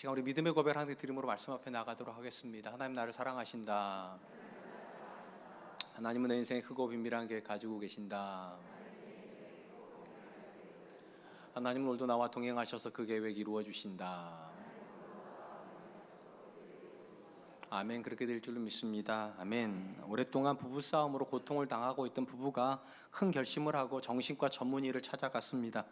시간 우리 믿음의 고백을 하나님께 드림으로 말씀 앞에 나가도록 하겠습니다. 하나님 나를 사랑하신다. 하나님은 내 인생에 크고 비밀한 계획 가지고 계신다. 하나님은 오늘도 나와 동행하셔서 그 계획 이루어 주신다. 아멘. 그렇게 될 줄로 믿습니다. 아멘. 오랫동안 부부싸움으로 고통을 당하고 있던 부부가 큰 결심을 하고 정신과 전문의를 찾아갔습니다.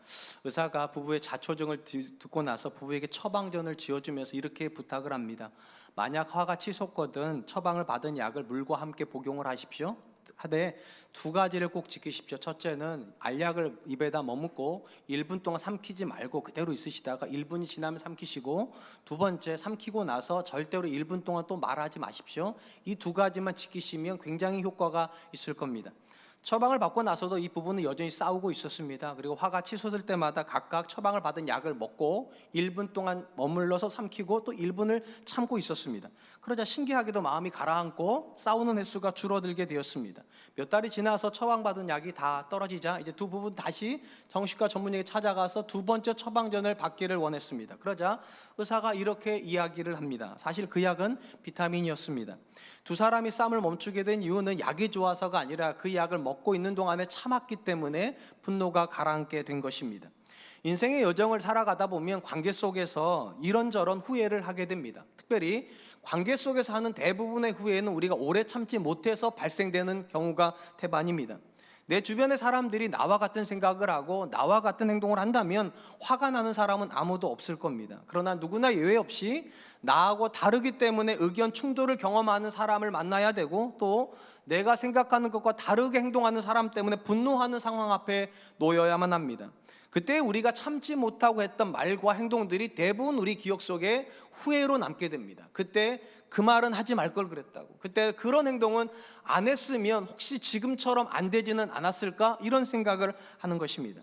의사가 부부의 자초정을 듣고 나서 부부에게 처방전을 지어주면서 이렇게 부탁을 합니다. 만약 화가 치솟거든 처방을 받은 약을 물과 함께 복용을 하십시오. 하되 두 가지를 꼭 지키십시오. 첫째는 알약을 입에다 머금고 1분 동안 삼키지 말고 그대로 있으시다가 1분이 지나면 삼키시고, 두 번째, 삼키고 나서 절대로 1분 동안 또 말하지 마십시오. 이 두 가지만 지키시면 굉장히 효과가 있을 겁니다. 처방을 받고 나서도 이 부부는 여전히 싸우고 있었습니다. 그리고 화가 치솟을 때마다 각각 처방을 받은 약을 먹고 1분 동안 머물러서 삼키고 또 1분을 참고 있었습니다. 그러자 신기하게도 마음이 가라앉고 싸우는 횟수가 줄어들게 되었습니다. 몇 달이 지나서 처방받은 약이 다 떨어지자 이제 두 부부 다시 정신과 전문의에게 찾아가서 두 번째 처방전을 받기를 원했습니다. 그러자 의사가 이렇게 이야기를 합니다. 사실 그 약은 비타민이었습니다. 두 사람이 싸움을 멈추게 된 이유는 약이 좋아서가 아니라 그 약을 먹고 있는 동안에 참았기 때문에 분노가 가라앉게 된 것입니다. 인생의 여정을 살아가다 보면 관계 속에서 이런저런 후회를 하게 됩니다. 특별히 관계 속에서 하는 대부분의 후회는 우리가 오래 참지 못해서 발생되는 경우가 대반입니다. 내 주변의 사람들이 나와 같은 생각을 하고 나와 같은 행동을 한다면 화가 나는 사람은 아무도 없을 겁니다. 그러나 누구나 예외 없이 나하고 다르기 때문에 의견 충돌을 경험하는 사람을 만나야 되고, 또 내가 생각하는 것과 다르게 행동하는 사람 때문에 분노하는 상황 앞에 놓여야만 합니다. 그때 우리가 참지 못하고 했던 말과 행동들이 대부분 우리 기억 속에 후회로 남게 됩니다. 그때 그 말은 하지 말 걸 그랬다고, 그때 그런 행동은 안 했으면 혹시 지금처럼 안 되지는 않았을까, 이런 생각을 하는 것입니다.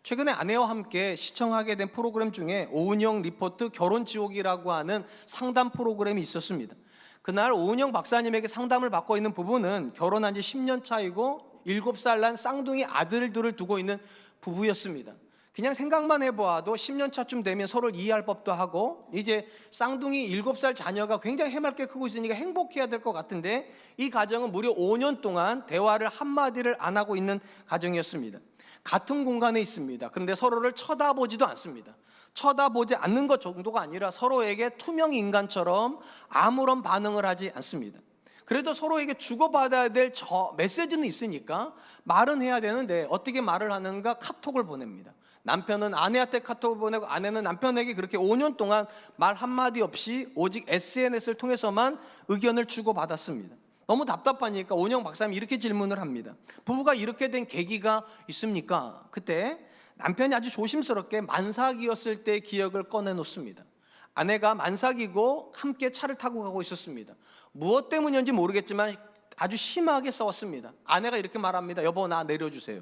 최근에 아내와 함께 시청하게 된 프로그램 중에 오은영 리포트 결혼지옥이라고 하는 상담 프로그램이 있었습니다. 그날 오은영 박사님에게 상담을 받고 있는 부부는 결혼한 지 10년 차이고 7살 난 쌍둥이 아들들을 두고 있는 부부였습니다. 그냥 생각만 해보아도 10년 차쯤 되면 서로를 이해할 법도 하고, 이제 쌍둥이 7살 자녀가 굉장히 해맑게 크고 있으니까 행복해야 될 것 같은데, 이 가정은 무려 5년 동안 대화를 한마디를 안 하고 있는 가정이었습니다. 같은 공간에 있습니다. 그런데 서로를 쳐다보지도 않습니다. 쳐다보지 않는 것 정도가 아니라 서로에게 투명 인간처럼 아무런 반응을 하지 않습니다. 그래도 서로에게 주고받아야 될 메시지는 있으니까 말은 해야 되는데 어떻게 말을 하는가, 카톡을 보냅니다. 남편은 아내한테 카톡을 보내고 아내는 남편에게 그렇게 5년 동안 말 한마디 없이 오직 SNS를 통해서만 의견을 주고받았습니다. 너무 답답하니까 오은영 박사님이 이렇게 질문을 합니다. 부부가 이렇게 된 계기가 있습니까? 그때 남편이 아주 조심스럽게 만삭이었을 때 기억을 꺼내놓습니다. 아내가 만삭이고 함께 차를 타고 가고 있었습니다. 무엇 때문인지 모르겠지만 아주 심하게 싸웠습니다. 아내가 이렇게 말합니다. 여보, 나 내려주세요.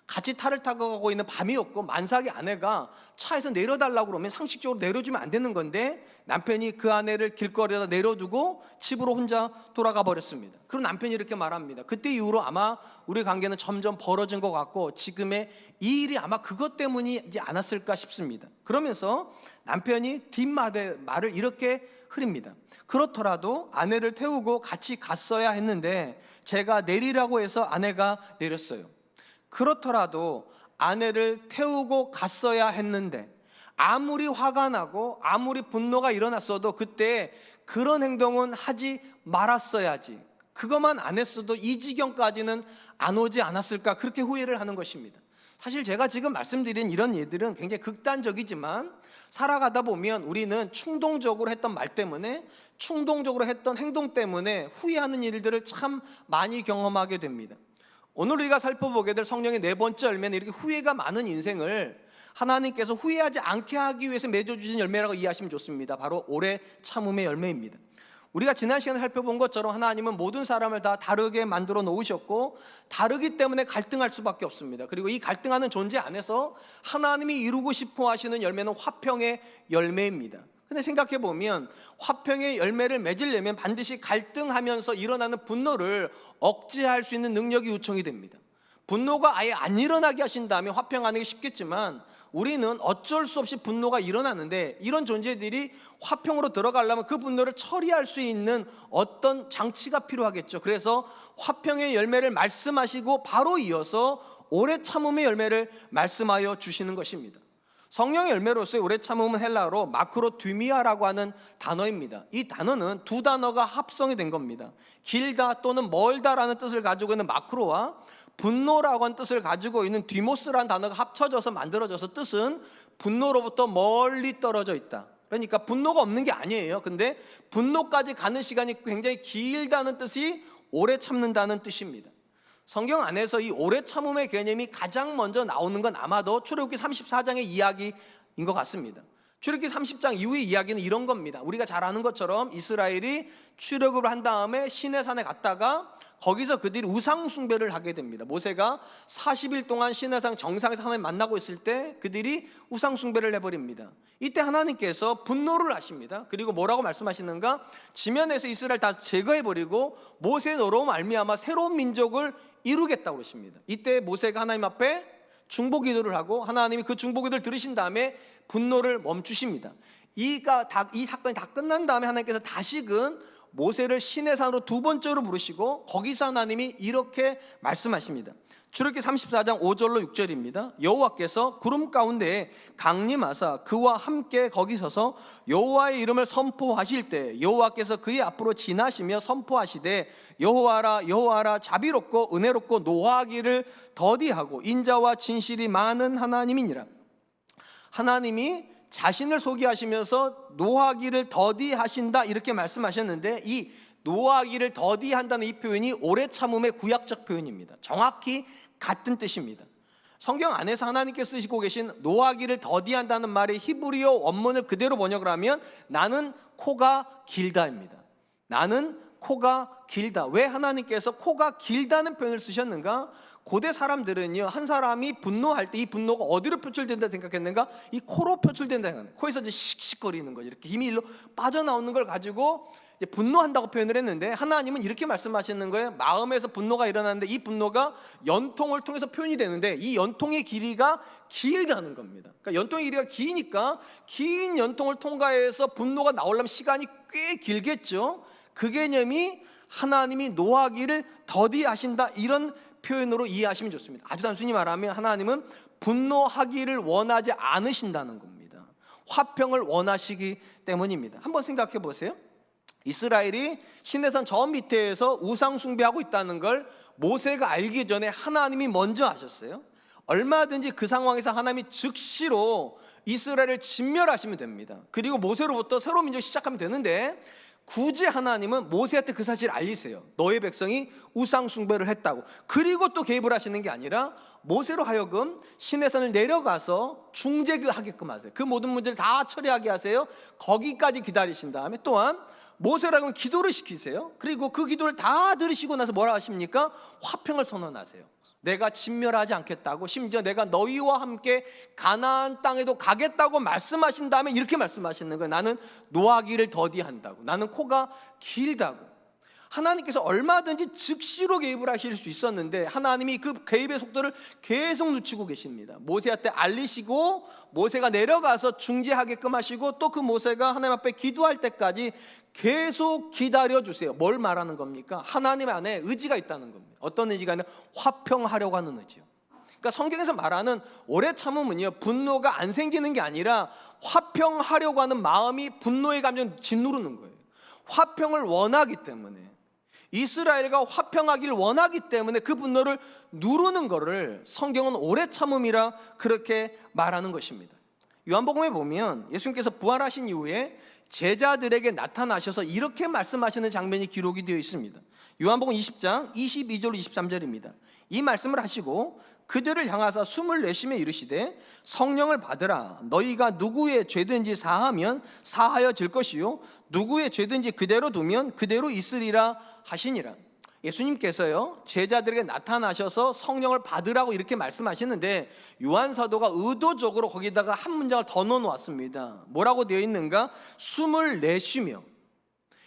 같이 차를 타고 가고 있는 밤이었고 만삭이 아내가 차에서 내려달라고 그러면 상식적으로 내려주면 안 되는 건데, 남편이 그 아내를 길거리에다 내려두고 집으로 혼자 돌아가 버렸습니다. 그리고 남편이 이렇게 말합니다. 그때 이후로 아마 우리 관계는 점점 벌어진 것 같고 지금의 이 일이 아마 그것 때문이지 않았을까 싶습니다. 그러면서 남편이 뒷말을 이렇게 흐립니다. 그렇더라도 아내를 태우고 같이 갔어야 했는데 제가 내리라고 해서 아내가 내렸어요. 그렇더라도 아내를 태우고 갔어야 했는데 아무리 화가 나고 아무리 분노가 일어났어도 그때 그런 행동은 하지 말았어야지, 그것만 안 했어도 이 지경까지는 안 오지 않았을까, 그렇게 후회를 하는 것입니다. 사실 제가 지금 말씀드린 이런 예들은 굉장히 극단적이지만 살아가다 보면 우리는 충동적으로 했던 말 때문에, 충동적으로 했던 행동 때문에 후회하는 일들을 참 많이 경험하게 됩니다. 오늘 우리가 살펴보게 될 성령의 네 번째 열매는 이렇게 후회가 많은 인생을 하나님께서 후회하지 않게 하기 위해서 맺어주신 열매라고 이해하시면 좋습니다. 바로 오래 참음의 열매입니다. 우리가 지난 시간에 살펴본 것처럼 하나님은 모든 사람을 다 다르게 만들어 놓으셨고 다르기 때문에 갈등할 수밖에 없습니다. 그리고 이 갈등하는 존재 안에서 하나님이 이루고 싶어 하시는 열매는 화평의 열매입니다. 근데 생각해 보면 화평의 열매를 맺으려면 반드시 갈등하면서 일어나는 분노를 억제할 수 있는 능력이 요청이 됩니다. 분노가 아예 안 일어나게 하신 다음에 화평하는 게 쉽겠지만 우리는 어쩔 수 없이 분노가 일어나는데 이런 존재들이 화평으로 들어가려면 그 분노를 처리할 수 있는 어떤 장치가 필요하겠죠. 그래서 화평의 열매를 말씀하시고 바로 이어서 오래 참음의 열매를 말씀하여 주시는 것입니다. 성령의 열매로서의 오래 참음은 헬라어로 마크로디미아라고 하는 단어입니다. 이 단어는 두 단어가 합성이 된 겁니다. 길다 또는 멀다라는 뜻을 가지고 있는 마크로와 분노라고 하는 뜻을 가지고 있는 디모스라는 단어가 합쳐져서 만들어져서 뜻은 분노로부터 멀리 떨어져 있다. 그러니까 분노가 없는 게 아니에요. 근데 분노까지 가는 시간이 굉장히 길다는 뜻이 오래 참는다는 뜻입니다. 성경 안에서 이 오래 참음의 개념이 가장 먼저 나오는 건 아마도 출애굽기 34장의 이야기인 것 같습니다. 출애굽기 30장 이후의 이야기는 이런 겁니다. 우리가 잘 아는 것처럼 이스라엘이 출애굽을 한 다음에 시내산에 갔다가 거기서 그들이 우상 숭배를 하게 됩니다. 모세가 40일 동안 시내산 정상에서 하나님 만나고 있을 때 그들이 우상 숭배를 해버립니다. 이때 하나님께서 분노를 하십니다. 그리고 뭐라고 말씀하시는가? 지면에서 이스라엘 다 제거해버리고 모세의 노로 말미암아 새로운 민족을 이루겠다고 그러십니다. 이때 모세가 하나님 앞에 중보 기도를 하고 하나님이 그 중보 기도를 들으신 다음에 분노를 멈추십니다. 이 사건이 다 끝난 다음에 하나님께서 다시금 모세를 시내산으로 두 번째로 부르시고 거기서 하나님이 이렇게 말씀하십니다. 출애굽기 34장 5절로 6절입니다. 여호와께서 구름 가운데에 강림하사 그와 함께 거기 서서 여호와의 이름을 선포하실 때 여호와께서 그의 앞으로 지나시며 선포하시되 여호와라 여호와라 자비롭고 은혜롭고 노하기를 더디하고 인자와 진실이 많은 하나님이니라. 하나님이 자신을 소개하시면서 노하기를 더디하신다 이렇게 말씀하셨는데 이 노하기를 더디한다는 이 표현이 오래 참음의 구약적 표현입니다. 정확히 같은 뜻입니다. 성경 안에서 하나님께서 쓰시고 계신 노하기를 더디한다는 말의 히브리어 원문을 그대로 번역을 하면 나는 코가 길다입니다. 나는 코가 길다. 왜 하나님께서 코가 길다는 표현을 쓰셨는가? 고대 사람들은요, 한 사람이 분노할 때 이 분노가 어디로 표출된다 생각했는가? 이 코로 표출된다 생각해요. 코에서 이제 씩씩거리는 거, 이렇게 힘이 일로 빠져나오는 걸 가지고 이제 분노한다고 표현을 했는데 하나님은 이렇게 말씀하시는 거예요. 마음에서 분노가 일어나는데 이 분노가 연통을 통해서 표현이 되는데 이 연통의 길이가 길다는 겁니다. 그러니까 연통의 길이가 기니까 긴 연통을 통과해서 분노가 나오려면 시간이 꽤 길겠죠. 그 개념이 하나님이 노하기를 더디하신다 이런 표현으로 이해하시면 좋습니다. 아주 단순히 말하면 하나님은 분노하기를 원하지 않으신다는 겁니다. 화평을 원하시기 때문입니다. 한번 생각해 보세요. 이스라엘이 시내산 저 밑에서 우상 숭배하고 있다는 걸 모세가 알기 전에 하나님이 먼저 아셨어요. 얼마든지 그 상황에서 하나님이 즉시로 이스라엘을 진멸하시면 됩니다. 그리고 모세로부터 새로운 민족이 시작하면 되는데 굳이 하나님은 모세한테 그 사실을 알리세요. 너의 백성이 우상 숭배를 했다고. 그리고 또 개입을 하시는 게 아니라 모세로 하여금 시내산을 내려가서 중재하게끔 하세요. 그 모든 문제를 다 처리하게 하세요. 거기까지 기다리신 다음에 또한 모세라고 기도를 시키세요. 그리고 그 기도를 다 들으시고 나서 뭐라 하십니까? 화평을 선언하세요. 내가 진멸하지 않겠다고, 심지어 내가 너희와 함께 가나안 땅에도 가겠다고 말씀하신 다음에 이렇게 말씀하시는 거예요. 나는 노하기를 더디한다고, 나는 코가 길다고. 하나님께서 얼마든지 즉시로 개입을 하실 수 있었는데 하나님이 그 개입의 속도를 계속 늦추고 계십니다. 모세한테 알리시고 모세가 내려가서 중재하게끔 하시고 또 그 모세가 하나님 앞에 기도할 때까지 계속 기다려주세요. 뭘 말하는 겁니까? 하나님 안에 의지가 있다는 겁니다. 어떤 의지가 있냐? 화평하려고 하는 의지요. 그러니까 성경에서 말하는 오래 참음은요, 분노가 안 생기는 게 아니라 화평하려고 하는 마음이 분노의 감정을 짓누르는 거예요. 화평을 원하기 때문에, 이스라엘과 화평하기를 원하기 때문에 그 분노를 누르는 것을 성경은 오래 참음이라 그렇게 말하는 것입니다. 요한복음에 보면 예수님께서 부활하신 이후에 제자들에게 나타나셔서 이렇게 말씀하시는 장면이 기록이 되어 있습니다. 요한복음 20장 22절 23절입니다. 이 말씀을 하시고 그들을 향하사 숨을 내쉬며 이르시되 성령을 받으라. 너희가 누구의 죄든지 사하면 사하여질 것이요 누구의 죄든지 그대로 두면 그대로 있으리라 하시니라. 예수님께서요 제자들에게 나타나셔서 성령을 받으라고 이렇게 말씀하시는데 요한 사도가 의도적으로 거기다가 한 문장을 더 넣어놓았습니다. 뭐라고 되어 있는가? 숨을 내쉬며.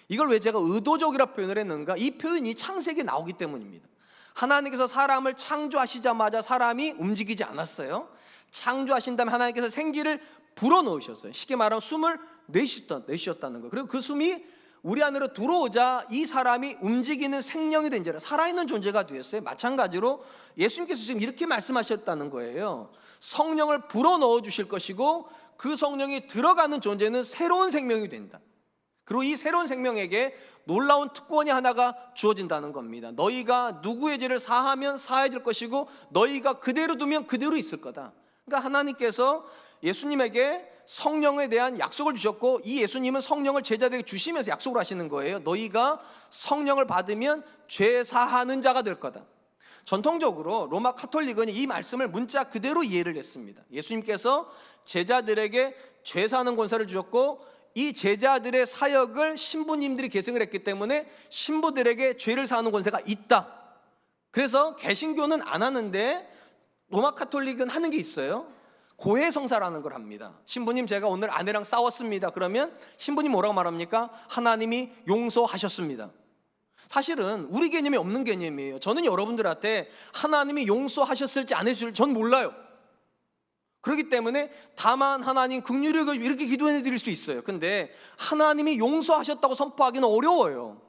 이걸 왜 제가 의도적이라 표현을 했는가? 이 표현이 창세기에 나오기 때문입니다. 하나님께서 사람을 창조하시자마자 사람이 움직이지 않았어요. 창조하신 다음에 하나님께서 생기를 불어넣으셨어요. 쉽게 말하면 숨을 내쉬었다는 거예요. 그리고 그 숨이 우리 안으로 들어오자 이 사람이 움직이는 생명이 된 자라, 살아있는 존재가 되었어요. 마찬가지로 예수님께서 지금 이렇게 말씀하셨다는 거예요. 성령을 불어넣어 주실 것이고 그 성령이 들어가는 존재는 새로운 생명이 된다. 그리고 이 새로운 생명에게 놀라운 특권이 하나가 주어진다는 겁니다. 너희가 누구의 죄를 사하면 사해질 것이고 너희가 그대로 두면 그대로 있을 거다. 그러니까 하나님께서 예수님에게 성령에 대한 약속을 주셨고, 이 예수님은 성령을 제자들에게 주시면서 약속을 하시는 거예요. 너희가 성령을 받으면 죄 사하는 자가 될 거다. 전통적으로 로마 카톨릭은 이 말씀을 문자 그대로 이해를 했습니다. 예수님께서 제자들에게 죄 사하는 권세를 주셨고, 이 제자들의 사역을 신부님들이 계승을 했기 때문에 신부들에게 죄를 사하는 권세가 있다. 그래서 개신교는 안 하는데 로마 카톨릭은 하는 게 있어요. 고해성사라는 걸 합니다. 신부님, 제가 오늘 아내랑 싸웠습니다. 그러면 신부님 뭐라고 말합니까? 하나님이 용서하셨습니다. 사실은 우리 개념이 없는 개념이에요. 저는 여러분들한테 하나님이 용서하셨을지 안 했을지 전 몰라요. 그렇기 때문에 다만 하나님 긍휼히 이렇게 기도해 드릴 수 있어요. 근데 하나님이 용서하셨다고 선포하기는 어려워요.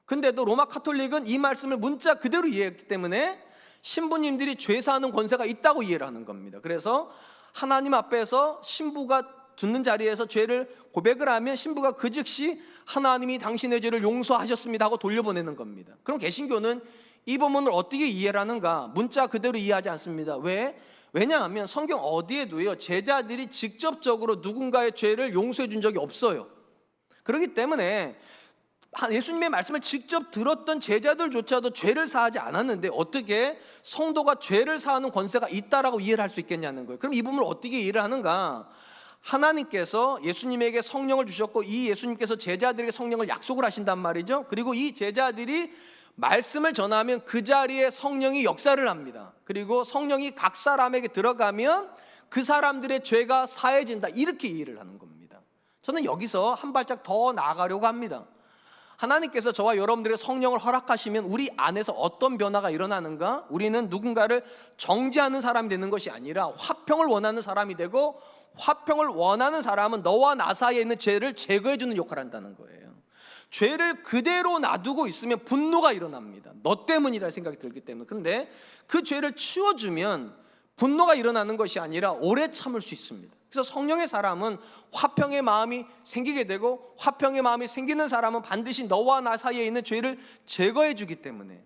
근데도 로마 카톨릭은 이 말씀을 문자 그대로 이해했기 때문에 신부님들이 죄 사하는 권세가 있다고 이해를 하는 겁니다. 그래서 하나님 앞에서 신부가 듣는 자리에서 죄를 고백을 하면 신부가 그 즉시 하나님이 당신의 죄를 용서하셨습니다 하고 돌려보내는 겁니다. 그럼 개신교는 이 본문을 어떻게 이해를 하는가? 문자 그대로 이해하지 않습니다. 왜냐하면 성경 어디에도요 제자들이 직접적으로 누군가의 죄를 용서해 준 적이 없어요. 그렇기 때문에 예수님의 말씀을 직접 들었던 제자들조차도 죄를 사하지 않았는데 어떻게 성도가 죄를 사하는 권세가 있다라고 이해를 할 수 있겠냐는 거예요. 그럼 이 부분을 어떻게 이해를 하는가? 하나님께서 예수님에게 성령을 주셨고, 이 예수님께서 제자들에게 성령을 약속을 하신단 말이죠. 그리고 이 제자들이 말씀을 전하면 그 자리에 성령이 역사를 합니다. 그리고 성령이 각 사람에게 들어가면 그 사람들의 죄가 사해진다, 이렇게 이해를 하는 겁니다. 저는 여기서 한 발짝 더 나아가려고 합니다. 하나님께서 저와 여러분들의 성령을 허락하시면 우리 안에서 어떤 변화가 일어나는가? 우리는 누군가를 정죄하는 사람이 되는 것이 아니라 화평을 원하는 사람이 되고, 화평을 원하는 사람은 너와 나 사이에 있는 죄를 제거해 주는 역할을 한다는 거예요. 죄를 그대로 놔두고 있으면 분노가 일어납니다. 너 때문이라 생각이 들기 때문에. 그런데 그 죄를 치워주면 분노가 일어나는 것이 아니라 오래 참을 수 있습니다. 그래서 성령의 사람은 화평의 마음이 생기게 되고, 화평의 마음이 생기는 사람은 반드시 너와 나 사이에 있는 죄를 제거해 주기 때문에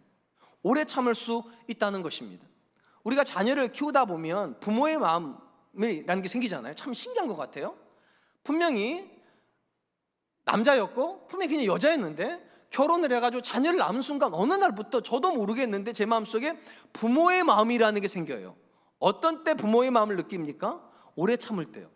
오래 참을 수 있다는 것입니다. 우리가 자녀를 키우다 보면 부모의 마음이라는 게 생기잖아요. 참 신기한 것 같아요. 분명히 남자였고 분명히 그냥 여자였는데 결혼을 해가지고 자녀를 낳은 순간 어느 날부터 저도 모르겠는데 제 마음속에 부모의 마음이라는 게 생겨요. 어떤 때 부모의 마음을 느낍니까? 오래 참을 때요.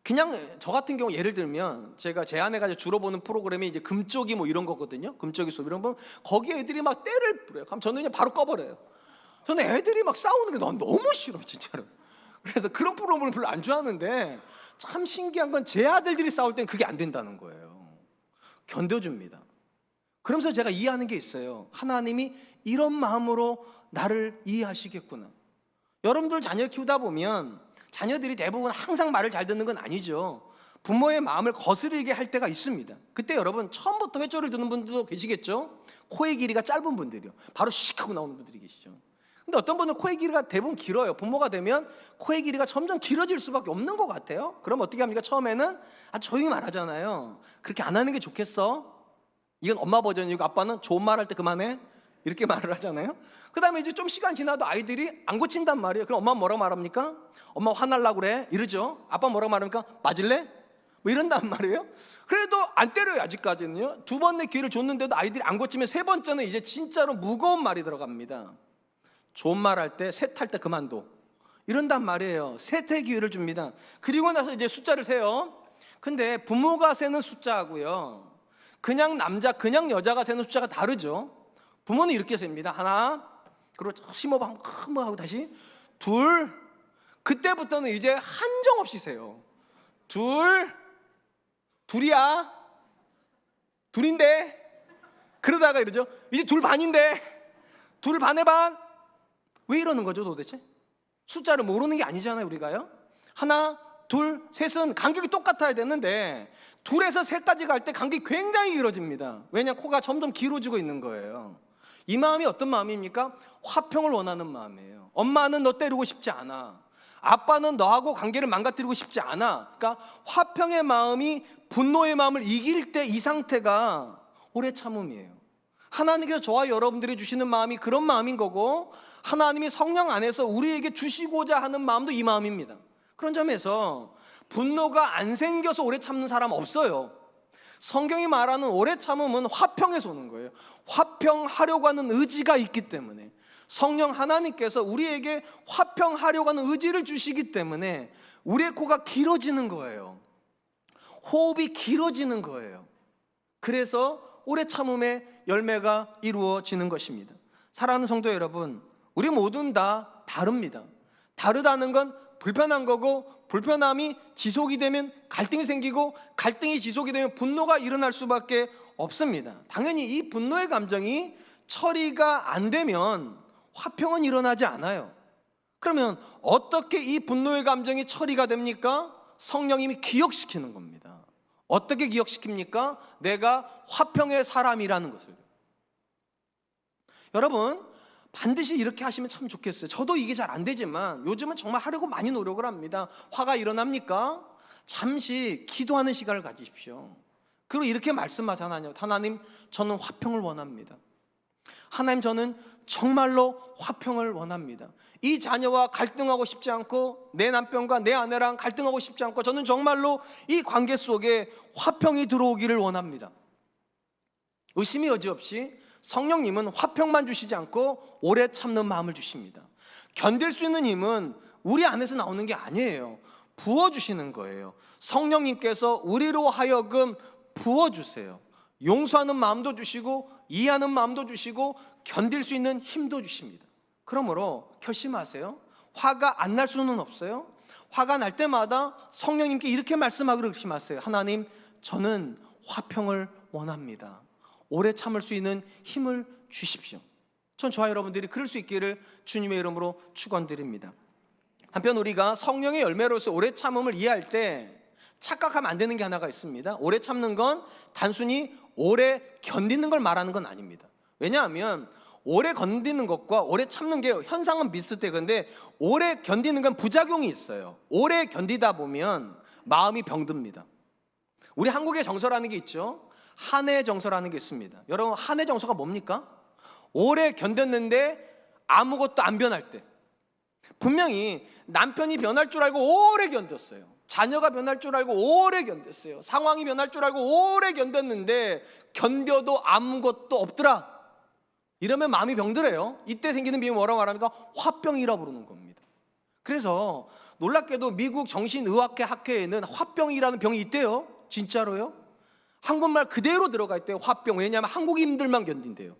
그냥 저 같은 경우 예를 들면 제가 제 아내가 주로 보는 프로그램이 이제 금쪽이 뭐 이런 거거든요. 금쪽이 수업 이런 거 거기에 애들이 막 때를 부려요. 그럼 저는 그냥 바로 꺼버려요. 저는 애들이 막 싸우는 게 난 너무 싫어 진짜로. 그래서 그런 프로그램을 별로 안 좋아하는데 참 신기한 건 제 아들들이 싸울 땐 그게 안 된다는 거예요. 견뎌줍니다. 그러면서 제가 이해하는 게 있어요. 하나님이 이런 마음으로 나를 이해하시겠구나. 여러분들 자녀 키우다 보면 자녀들이 대부분 항상 말을 잘 듣는 건 아니죠. 부모의 마음을 거스르게 할 때가 있습니다. 그때 여러분 처음부터 회초를 드는 분들도 계시겠죠. 코의 길이가 짧은 분들이요. 바로 씩 하고 나오는 분들이 계시죠. 근데 어떤 분은 코의 길이가 대부분 길어요. 부모가 되면 코의 길이가 점점 길어질 수밖에 없는 것 같아요. 그럼 어떻게 합니까? 처음에는 조용히 말하잖아요. 그렇게 안 하는 게 좋겠어? 이건 엄마 버전이고 아빠는 좋은 말 할 때 그만해? 이렇게 말을 하잖아요. 그 다음에 이제 좀 시간 지나도 아이들이 안 고친단 말이에요. 그럼 엄마 뭐라고 말합니까? 엄마 화날라고 그래? 이러죠. 아빠 뭐라고 말합니까? 맞을래? 뭐 이런단 말이에요. 그래도 안 때려요. 아직까지는요. 두 번의 기회를 줬는데도 아이들이 안 고치면 세 번째는 이제 진짜로 무거운 말이 들어갑니다. 좋은 말 할 때, 셋할 때 그만둬. 이런단 말이에요. 셋의 기회를 줍니다. 그리고 나서 이제 숫자를 세요. 근데 부모가 세는 숫자하고요, 그냥 남자, 그냥 여자가 세는 숫자가 다르죠. 부모는 이렇게 셉니다. 하나, 그리고 심호흡 한번 하고 다시 둘. 그때부터는 이제 한정없이 세요. 둘이야, 둘인데. 그러다가 이러죠. 이제 둘 반인데, 둘 반의 반. 왜 이러는 거죠 도대체? 숫자를 모르는 게 아니잖아요 우리가요. 하나, 둘, 셋은 간격이 똑같아야 되는데 둘에서 셋까지 갈 때 간격이 굉장히 길어집니다. 왜냐? 코가 점점 길어지고 있는 거예요. 이 마음이 어떤 마음입니까? 화평을 원하는 마음이에요. 엄마는 너 때리고 싶지 않아. 아빠는 너하고 관계를 망가뜨리고 싶지 않아. 그러니까 화평의 마음이 분노의 마음을 이길 때 이 상태가 오래 참음이에요. 하나님께서 저와 여러분들이 주시는 마음이 그런 마음인 거고, 하나님이 성령 안에서 우리에게 주시고자 하는 마음도 이 마음입니다. 그런 점에서 분노가 안 생겨서 오래 참는 사람 없어요. 성경이 말하는 오래 참음은 화평에서 오는 거예요. 화평하려고 하는 의지가 있기 때문에, 성령 하나님께서 우리에게 화평하려고 하는 의지를 주시기 때문에 우리의 코가 길어지는 거예요. 호흡이 길어지는 거예요. 그래서 오래 참음의 열매가 이루어지는 것입니다. 사랑하는 성도 여러분, 우리 모두는 다 다릅니다. 다르다는 건 불편한 거고, 불편함이 지속이 되면 갈등이 생기고, 갈등이 지속이 되면 분노가 일어날 수밖에 없습니다. 당연히 이 분노의 감정이 처리가 안 되면 화평은 일어나지 않아요. 그러면 어떻게 이 분노의 감정이 처리가 됩니까? 성령님이 기억시키는 겁니다. 어떻게 기억시킵니까? 내가 화평의 사람이라는 것을. 여러분, 반드시 이렇게 하시면 참 좋겠어요. 저도 이게 잘 안 되지만 요즘은 정말 하려고 많이 노력을 합니다. 화가 일어납니까? 잠시 기도하는 시간을 가지십시오. 그리고 이렇게 말씀하세요. 하나님, 저는 화평을 원합니다. 하나님, 저는 정말로 화평을 원합니다. 이 자녀와 갈등하고 싶지 않고, 내 남편과 내 아내랑 갈등하고 싶지 않고, 저는 정말로 이 관계 속에 화평이 들어오기를 원합니다. 의심이 여지없이 성령님은 화평만 주시지 않고 오래 참는 마음을 주십니다. 견딜 수 있는 힘은 우리 안에서 나오는 게 아니에요. 부어주시는 거예요. 성령님께서 우리로 하여금 부어주세요. 용서하는 마음도 주시고, 이해하는 마음도 주시고, 견딜 수 있는 힘도 주십니다. 그러므로 결심하세요. 화가 안 날 수는 없어요. 화가 날 때마다 성령님께 이렇게 말씀하기로 결심하세요. 하나님, 저는 화평을 원합니다. 오래 참을 수 있는 힘을 주십시오. 전 저와 여러분들이 그럴 수 있기를 주님의 이름으로 축원드립니다. 한편 우리가 성령의 열매로서 오래 참음을 이해할 때 착각하면 안 되는 게 하나가 있습니다. 오래 참는 건 단순히 오래 견디는 걸 말하는 건 아닙니다. 왜냐하면 오래 견디는 것과 오래 참는 게 현상은 비슷해. 근데 오래 견디는 건 부작용이 있어요. 오래 견디다 보면 마음이 병듭니다. 우리 한국의 정서라는 게 있죠. 한의 정서라는 게 있습니다. 여러분, 한의 정서가 뭡니까? 오래 견뎠는데 아무것도 안 변할 때. 분명히 남편이 변할 줄 알고 오래 견뎠어요. 자녀가 변할 줄 알고 오래 견뎠어요. 상황이 변할 줄 알고 오래 견뎠는데 견뎌도 아무것도 없더라. 이러면 마음이 병들어요. 이때 생기는 병이 뭐라고 말합니까? 화병이라고 부르는 겁니다. 그래서 놀랍게도 미국 정신의학회 학회에는 화병이라는 병이 있대요. 진짜로요? 한국말 그대로 들어가 있대요. 화병. 왜냐하면 한국인들만 견딘대요.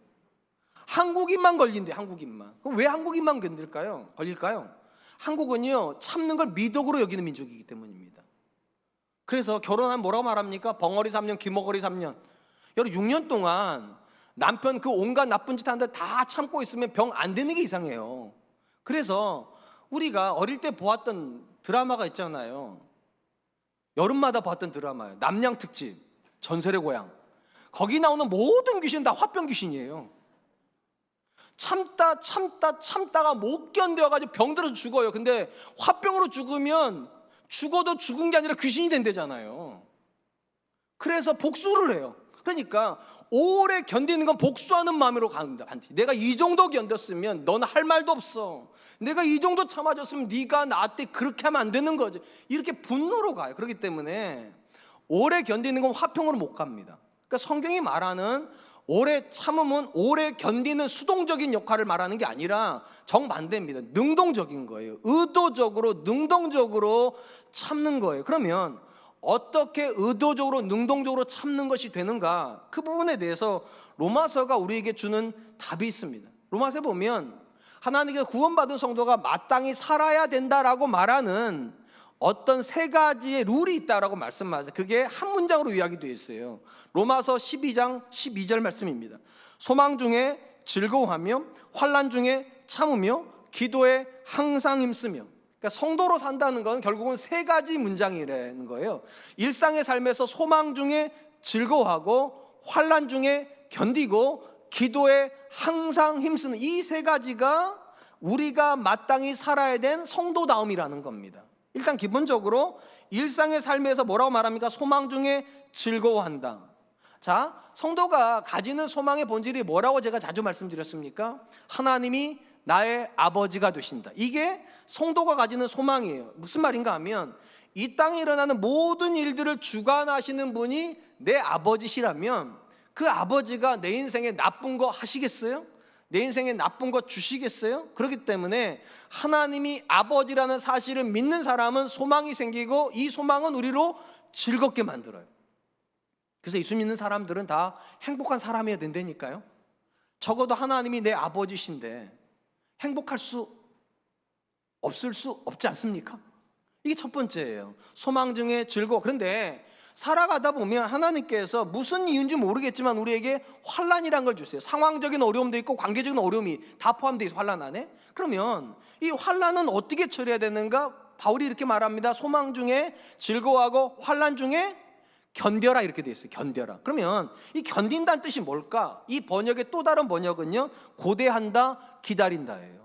한국인만 걸린대. 한국인만. 그럼 왜 한국인만 걸릴까요? 한국은요, 참는 걸 미덕으로 여기는 민족이기 때문입니다. 그래서 결혼하면 뭐라고 말합니까? 벙어리 3년, 기머거리 3년. 여러분, 6년 동안 남편 그 온갖 나쁜 짓 하는데 다 참고 있으면 병 안 되는 게 이상해요. 그래서 우리가 어릴 때 보았던 드라마가 있잖아요. 여름마다 봤던 드라마예요. 남양 특집, 전설의 고향. 거기 나오는 모든 귀신 다 화병 귀신이에요. 참다가 못 견뎌가지고 병들어서 죽어요. 근데 화병으로 죽으면 죽어도 죽은 게 아니라 귀신이 된대잖아요. 그래서 복수를 해요. 그러니까 오래 견디는 건 복수하는 마음으로 간다. 내가 이 정도 견뎠으면 너는 할 말도 없어. 내가 이 정도 참아줬으면 네가 나한테 그렇게 하면 안 되는 거지. 이렇게 분노로 가요. 그렇기 때문에 오래 견디는 건 화평으로 못 갑니다. 그러니까 성경이 말하는 오래 참음은 오래 견디는 수동적인 역할을 말하는 게 아니라 정반대입니다. 능동적인 거예요. 의도적으로, 능동적으로 참는 거예요. 그러면 어떻게 의도적으로, 능동적으로 참는 것이 되는가? 그 부분에 대해서 로마서가 우리에게 주는 답이 있습니다. 로마서에 보면 하나님께 구원받은 성도가 마땅히 살아야 된다라고 말하는 어떤 세 가지의 룰이 있다라고 말씀하세요. 그게 한 문장으로 요약이 되어 있어요. 로마서 12장 12절 말씀입니다. 소망 중에 즐거워하며 환난 중에 참으며 기도에 항상 힘쓰며. 그러니까 성도로 산다는 건 결국은 세 가지 문장이라는 거예요. 일상의 삶에서 소망 중에 즐거워하고 환난 중에 견디고 기도에 항상 힘쓰는 이 세 가지가 우리가 마땅히 살아야 된 성도다움이라는 겁니다. 일단 기본적으로 일상의 삶에서 뭐라고 말합니까? 소망 중에 즐거워한다. 자, 성도가 가지는 소망의 본질이 뭐라고 제가 자주 말씀드렸습니까? 하나님이 나의 아버지가 되신다. 이게 성도가 가지는 소망이에요. 무슨 말인가 하면 이 땅에 일어나는 모든 일들을 주관하시는 분이 내 아버지시라면 그 아버지가 내 인생에 나쁜 거 하시겠어요? 내 인생에 나쁜 거 주시겠어요? 그렇기 때문에 하나님이 아버지라는 사실을 믿는 사람은 소망이 생기고 이 소망은 우리로 즐겁게 만들어요. 그래서 예수 믿는 사람들은 다 행복한 사람이어야 된다니까요. 적어도 하나님이 내 아버지신데 행복할 수 없을 수 없지 않습니까? 이게 첫 번째예요. 소망 중에 즐거워. 그런데 살아가다 보면 하나님께서 무슨 이유인지 모르겠지만 우리에게 환난이란 걸 주세요. 상황적인 어려움도 있고 관계적인 어려움이 다 포함되어 있어요. 환난 안에. 그러면 이 환난은 어떻게 처리해야 되는가? 바울이 이렇게 말합니다. 소망 중에 즐거워하고 환난 중에 견뎌라 이렇게 되어 있어요. 견뎌라. 그러면 이 견딘다는 뜻이 뭘까? 이 번역의 또 다른 번역은요, 고대한다, 기다린다예요.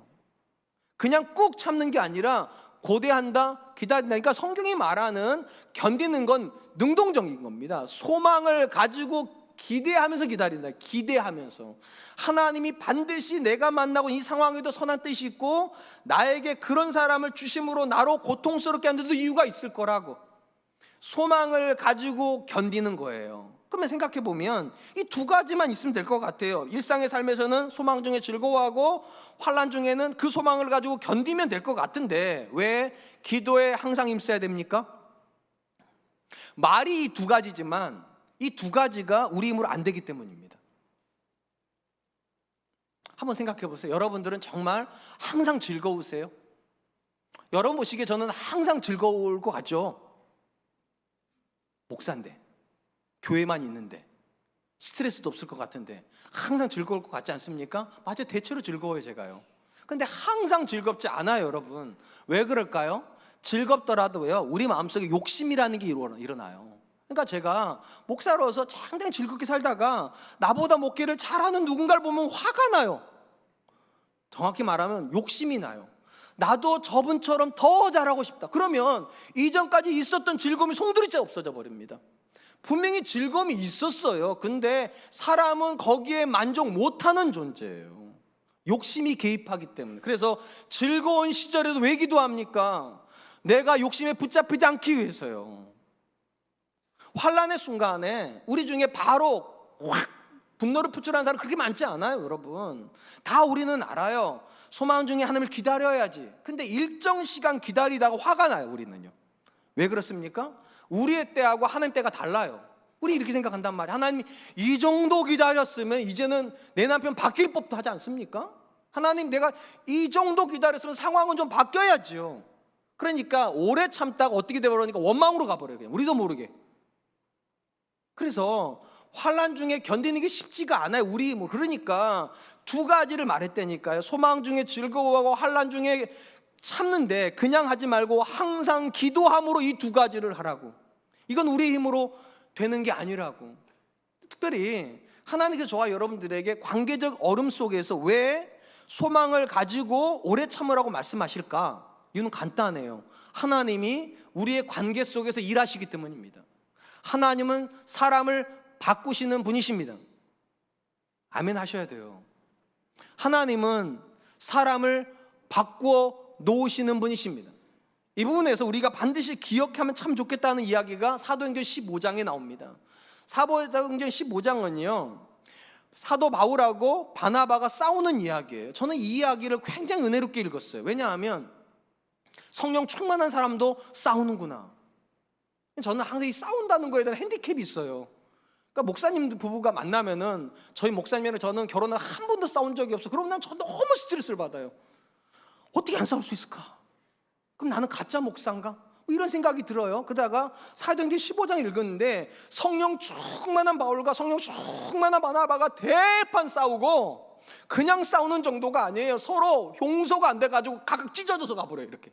그냥 꾹 참는 게 아니라 고대한다, 기다린다. 그러니까 성경이 말하는 견디는 건 능동적인 겁니다. 소망을 가지고 기대하면서 기다린다. 기대하면서 하나님이 반드시 내가 만나고 이 상황에도 선한 뜻이 있고 나에게 그런 사람을 주심으로 나로 고통스럽게 하는 데도 이유가 있을 거라고 소망을 가지고 견디는 거예요. 그러면 생각해 보면 이 두 가지만 있으면 될 것 같아요. 일상의 삶에서는 소망 중에 즐거워하고 환난 중에는 그 소망을 가지고 견디면 될 것 같은데 왜 기도에 항상 힘써야 됩니까? 말이 이 두 가지지만 이 두 가지가 우리 힘으로 안 되기 때문입니다. 한번 생각해 보세요. 여러분들은 정말 항상 즐거우세요? 여러분 보시기에 저는 항상 즐거울 것 같죠? 목사인데, 교회만 있는데, 스트레스도 없을 것 같은데 항상 즐거울 것 같지 않습니까? 맞아요. 대체로 즐거워요, 제가요. 근데 항상 즐겁지 않아요, 여러분. 왜 그럴까요? 즐겁더라도요, 우리 마음속에 욕심이라는 게 일어나요. 그러니까 제가 목사로서 상당히 즐겁게 살다가 나보다 목회를 잘하는 누군가를 보면 화가 나요. 정확히 말하면 욕심이 나요. 나도 저분처럼 더 잘하고 싶다. 그러면 이전까지 있었던 즐거움이 송두리째 없어져 버립니다. 분명히 즐거움이 있었어요. 근데 사람은 거기에 만족 못하는 존재예요. 욕심이 개입하기 때문에. 그래서 즐거운 시절에도 왜 기도합니까? 내가 욕심에 붙잡히지 않기 위해서요. 환난의 순간에 우리 중에 바로 확 분노를 표출하는 사람 그렇게 많지 않아요, 여러분. 다 우리는 알아요. 소망 중에 하나님을 기다려야지. 근데 일정 시간 기다리다가 화가 나요, 우리는요. 왜 그렇습니까? 우리의 때하고 하나님 때가 달라요. 우리 이렇게 생각한단 말이에요. 하나님이 이 정도 기다렸으면 이제는 내 남편 바뀔 법도 하지 않습니까? 하나님, 내가 이 정도 기다렸으면 상황은 좀 바뀌어야지요. 그러니까 오래 참다가 어떻게 되버리니까 원망으로 가버려요, 그냥. 우리도 모르게. 그래서 환난 중에 견디는 게 쉽지가 않아요, 우리. 그러니까 두 가지를 말했다니까요. 소망 중에 즐거워하고 환난 중에 참는데 그냥 하지 말고 항상 기도함으로 이 두 가지를 하라고. 이건 우리 힘으로 되는 게 아니라고. 특별히 하나님께서 저와 여러분들에게 관계적 어려움 속에서 왜 소망을 가지고 오래 참으라고 말씀하실까? 이유는 간단해요. 하나님이 우리의 관계 속에서 일하시기 때문입니다. 하나님은 사람을 바꾸시는 분이십니다. 아멘 하셔야 돼요. 하나님은 사람을 바꾸어 놓으시는 분이십니다. 이 부분에서 우리가 반드시 기억하면 참 좋겠다는 이야기가 사도행전 15장에 나옵니다. 사도행전 15장은요, 사도 바울하고 바나바가 싸우는 이야기예요. 저는 이 이야기를 굉장히 은혜롭게 읽었어요. 왜냐하면 성령 충만한 사람도 싸우는구나. 저는 항상 이 싸운다는 거에 대한 핸디캡이 있어요. 그러니까 목사님 부부가 만나면은, 저희 목사님이랑 저는 결혼을 한 번도 싸운 적이 없어. 그러면 난 저 너무 스트레스를 받아요. 어떻게 안 싸울 수 있을까? 그럼 나는 가짜 목사인가? 뭐 이런 생각이 들어요. 그러다가 사도행전 15장 읽었는데 성령 충만한 바울과 성령 충만한 바나바가 대판 싸우고 그냥 싸우는 정도가 아니에요. 서로 용서가 안 돼가지고 각각 찢어져서 가버려요. 이렇게.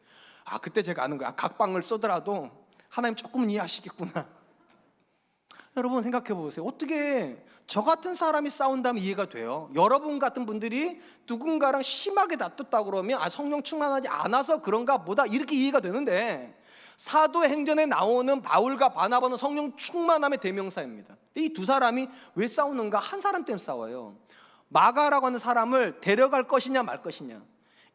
그때 제가 아는 거야. 각방을 쓰더라도 하나님 조금은 이해하시겠구나. 여러분 생각해 보세요. 어떻게 저 같은 사람이 싸운다면 이해가 돼요. 여러분 같은 분들이 누군가랑 심하게 다퉜다 그러면 성령 충만하지 않아서 그런가 보다 이렇게 이해가 되는데, 사도행전에 나오는 바울과 바나바는 성령 충만함의 대명사입니다. 이 두 사람이 왜 싸우는가? 한 사람 때문에 싸워요. 마가라고 하는 사람을 데려갈 것이냐 말 것이냐.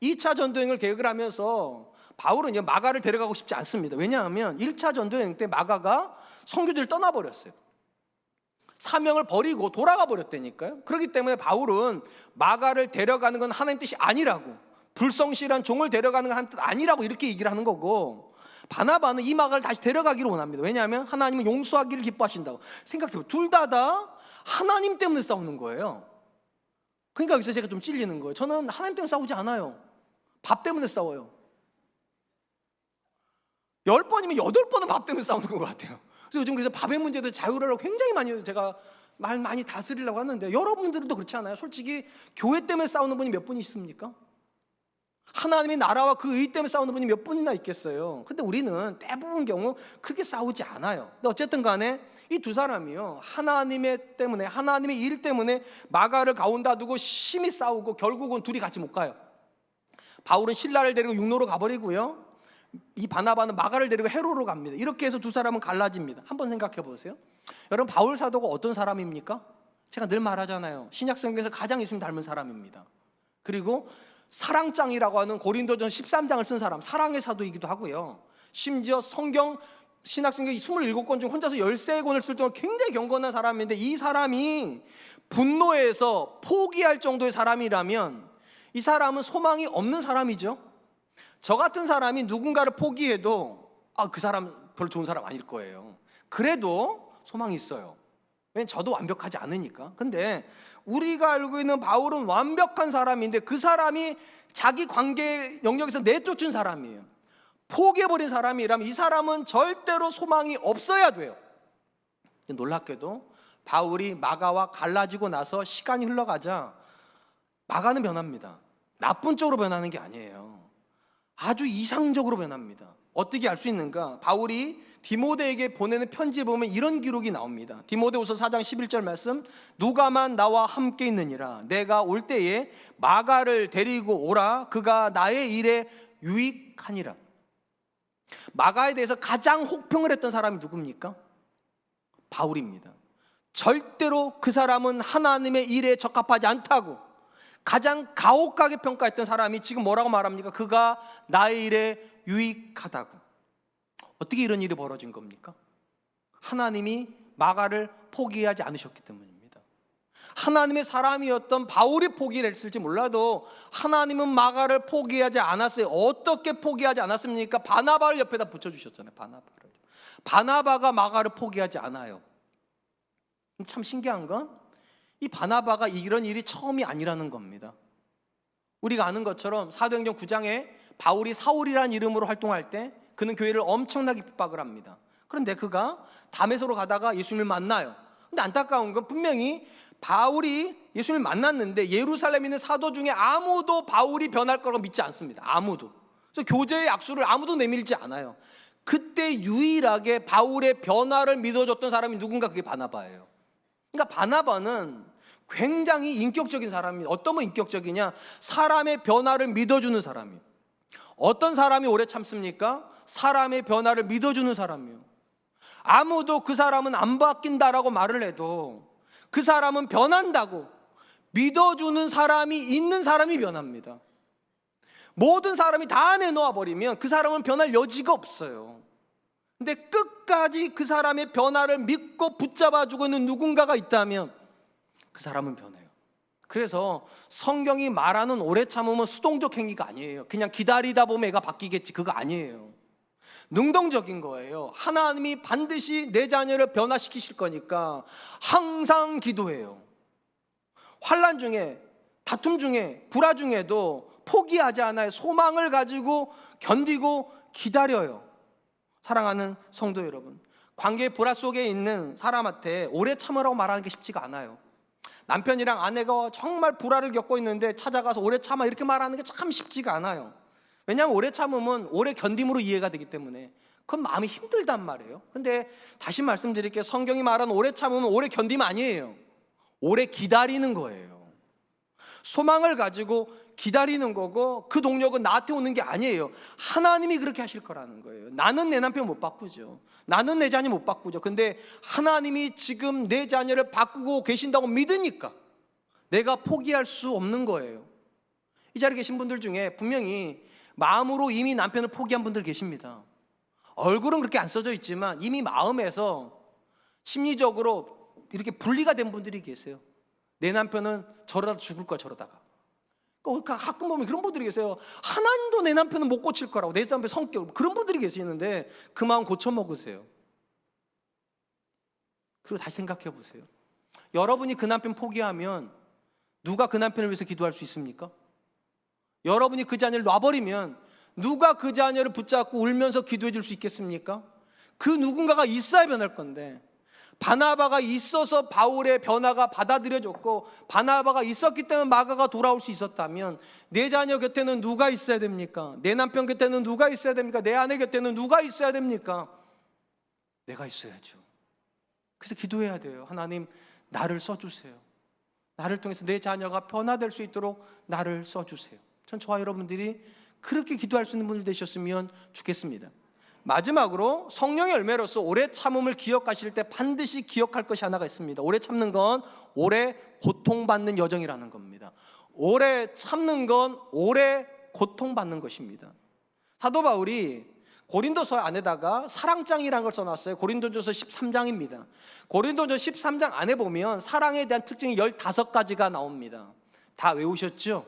2차 전도행을 계획을 하면서 바울은 마가를 데려가고 싶지 않습니다. 왜냐하면 1차 전도행 때 마가가 선교지를 떠나버렸어요. 사명을 버리고 돌아가 버렸다니까요. 그렇기 때문에 바울은 마가를 데려가는 건 하나님 뜻이 아니라고, 불성실한 종을 데려가는 건 하나님 뜻 아니라고 이렇게 얘기를 하는 거고, 바나바는 이 마가를 다시 데려가기를 원합니다. 왜냐하면 하나님은 용서하기를 기뻐하신다고. 생각해보세요. 둘 다 하나님 때문에 싸우는 거예요. 그러니까 여기서 제가 좀 찔리는 거예요. 저는 하나님 때문에 싸우지 않아요. 밥 때문에 싸워요. 10번이면 8번은 밥 때문에 싸우는 것 같아요. 그래서 요즘 밥의 문제도 자유를 굉장히 많이 제가 말 많이 다스리려고 하는데, 여러분들도 그렇지 않아요? 솔직히 교회 때문에 싸우는 분이 몇 분이 있습니까? 하나님의 나라와 그 의 때문에 싸우는 분이 몇 분이나 있겠어요? 근데 우리는 대부분 경우 그렇게 싸우지 않아요. 근데 어쨌든 간에 이 두 사람이요, 하나님의 때문에, 하나님의 일 때문에 마가를 가운데 두고 심히 싸우고 결국은 둘이 같이 못 가요. 바울은 신라를 데리고 육로로 가버리고요, 이 바나바는 마가를 데리고 헤로로 갑니다. 이렇게 해서 두 사람은 갈라집니다. 한번 생각해 보세요. 여러분, 바울 사도가 어떤 사람입니까? 제가 늘 말하잖아요. 신약 성경에서 가장 예수님 닮은 사람입니다. 그리고 사랑장이라고 하는 고린도전 13장을 쓴 사람, 사랑의 사도이기도 하고요. 심지어 신약 성경 27권 중 혼자서 13권을 쓸 동안 굉장히 경건한 사람인데, 이 사람이 분노해서 포기할 정도의 사람이라면 이 사람은 소망이 없는 사람이죠. 저 같은 사람이 누군가를 포기해도 그 사람 별로 좋은 사람 아닐 거예요. 그래도 소망이 있어요. 왜냐면 저도 완벽하지 않으니까. 근데 우리가 알고 있는 바울은 완벽한 사람인데 그 사람이 자기 관계 영역에서 내쫓은 사람이에요. 포기해버린 사람이라면 이 사람은 절대로 소망이 없어야 돼요. 놀랍게도 바울이 마가와 갈라지고 나서 시간이 흘러가자 마가는 변합니다. 나쁜 쪽으로 변하는 게 아니에요. 아주 이상적으로 변합니다. 어떻게 알 수 있는가? 바울이 디모데에게 보내는 편지에 보면 이런 기록이 나옵니다. 디모데후서 4장 11절 말씀, 누가만 나와 함께 있느니라. 내가 올 때에 마가를 데리고 오라. 그가 나의 일에 유익하니라. 마가에 대해서 가장 혹평을 했던 사람이 누굽니까? 바울입니다. 절대로 그 사람은 하나님의 일에 적합하지 않다고 가장 가혹하게 평가했던 사람이 지금 뭐라고 말합니까? 그가 나의 일에 유익하다고. 어떻게 이런 일이 벌어진 겁니까? 하나님이 마가를 포기하지 않으셨기 때문입니다. 하나님의 사람이었던 바울이 포기를 했을지 몰라도 하나님은 마가를 포기하지 않았어요. 어떻게 포기하지 않았습니까? 바나바를 옆에다 붙여주셨잖아요. 바나바가 마가를 포기하지 않아요. 참 신기한 건 이 바나바가 이런 일이 처음이 아니라는 겁니다. 우리가 아는 것처럼 사도행전 9장에 바울이 사울이라는 이름으로 활동할 때 그는 교회를 엄청나게 핍박을 합니다. 그런데 그가 다메섹으로 가다가 예수님을 만나요. 근데 안타까운 건 분명히 바울이 예수님을 만났는데 예루살렘에 있는 사도 중에 아무도 바울이 변할 거라고 믿지 않습니다. 아무도. 그래서 교제의 약수를 아무도 내밀지 않아요. 그때 유일하게 바울의 변화를 믿어줬던 사람이 누군가, 그게 바나바예요. 그러니까 바나바는 굉장히 인격적인 사람입니다. 어떤 분 인격적이냐? 사람의 변화를 믿어주는 사람이에요. 어떤 사람이 오래 참습니까? 사람의 변화를 믿어주는 사람이에요. 아무도 그 사람은 안 바뀐다라고 말을 해도 그 사람은 변한다고 믿어주는 사람이 있는 사람이 변합니다. 모든 사람이 다 내놓아 버리면 그 사람은 변할 여지가 없어요. 근데 끝까지 그 사람의 변화를 믿고 붙잡아주고 있는 누군가가 있다면 그 사람은 변해요. 그래서 성경이 말하는 오래 참음은 수동적 행위가 아니에요. 그냥 기다리다 보면 애가 바뀌겠지, 그거 아니에요. 능동적인 거예요. 하나님이 반드시 내 자녀를 변화시키실 거니까 항상 기도해요. 환난 중에, 다툼 중에, 불화 중에도 포기하지 않아요. 소망을 가지고 견디고 기다려요. 사랑하는 성도 여러분, 관계의 불화 속에 있는 사람한테 오래 참으라고 말하는 게 쉽지가 않아요. 남편이랑 아내가 정말 불화를 겪고 있는데 찾아가서 오래 참아 이렇게 말하는 게 참 쉽지가 않아요. 왜냐하면 오래 참으면 오래 견딤으로 이해가 되기 때문에 그건 마음이 힘들단 말이에요. 근데 다시 말씀드릴게요. 성경이 말하는 오래 참으면 오래 견딤 아니에요. 오래 기다리는 거예요. 소망을 가지고 기다리는 거고 그 동력은 나한테 오는 게 아니에요. 하나님이 그렇게 하실 거라는 거예요. 나는 내 남편 못 바꾸죠. 나는 내 자녀 못 바꾸죠. 근데 하나님이 지금 내 자녀를 바꾸고 계신다고 믿으니까 내가 포기할 수 없는 거예요. 이 자리에 계신 분들 중에 분명히 마음으로 이미 남편을 포기한 분들 계십니다. 얼굴은 그렇게 안 써져 있지만 이미 마음에서 심리적으로 이렇게 분리가 된 분들이 계세요. 내 남편은 저러다 죽을 거야 저러다가. 그러니까 가끔 보면 그런 분들이 계세요. 하나님도 내 남편은 못 고칠 거라고. 내 남편 성격 그런 분들이 계시는데 그 마음 고쳐 먹으세요. 그리고 다시 생각해 보세요. 여러분이 그 남편 포기하면 누가 그 남편을 위해서 기도할 수 있습니까? 여러분이 그 자녀를 놔버리면 누가 그 자녀를 붙잡고 울면서 기도해 줄 수 있겠습니까? 그 누군가가 있어야 변할 건데 바나바가 있어서 바울의 변화가 받아들여졌고 바나바가 있었기 때문에 마가가 돌아올 수 있었다면 내 자녀 곁에는 누가 있어야 됩니까? 내 남편 곁에는 누가 있어야 됩니까? 내 아내 곁에는 누가 있어야 됩니까? 내가 있어야죠. 그래서 기도해야 돼요. 하나님 나를 써주세요. 나를 통해서 내 자녀가 변화될 수 있도록 나를 써주세요. 전 저와 여러분들이 그렇게 기도할 수 있는 분들 되셨으면 좋겠습니다. 마지막으로 성령의 열매로서 오래 참음을 기억하실 때 반드시 기억할 것이 하나가 있습니다. 오래 참는 건 오래 고통받는 여정이라는 겁니다. 오래 참는 건 오래 고통받는 것입니다. 사도 바울이 고린도서 안에다가 사랑장이라는 걸 써놨어요. 고린도전서 13장입니다. 고린도전서 13장 안에 보면 사랑에 대한 특징이 15가지가 나옵니다. 다 외우셨죠?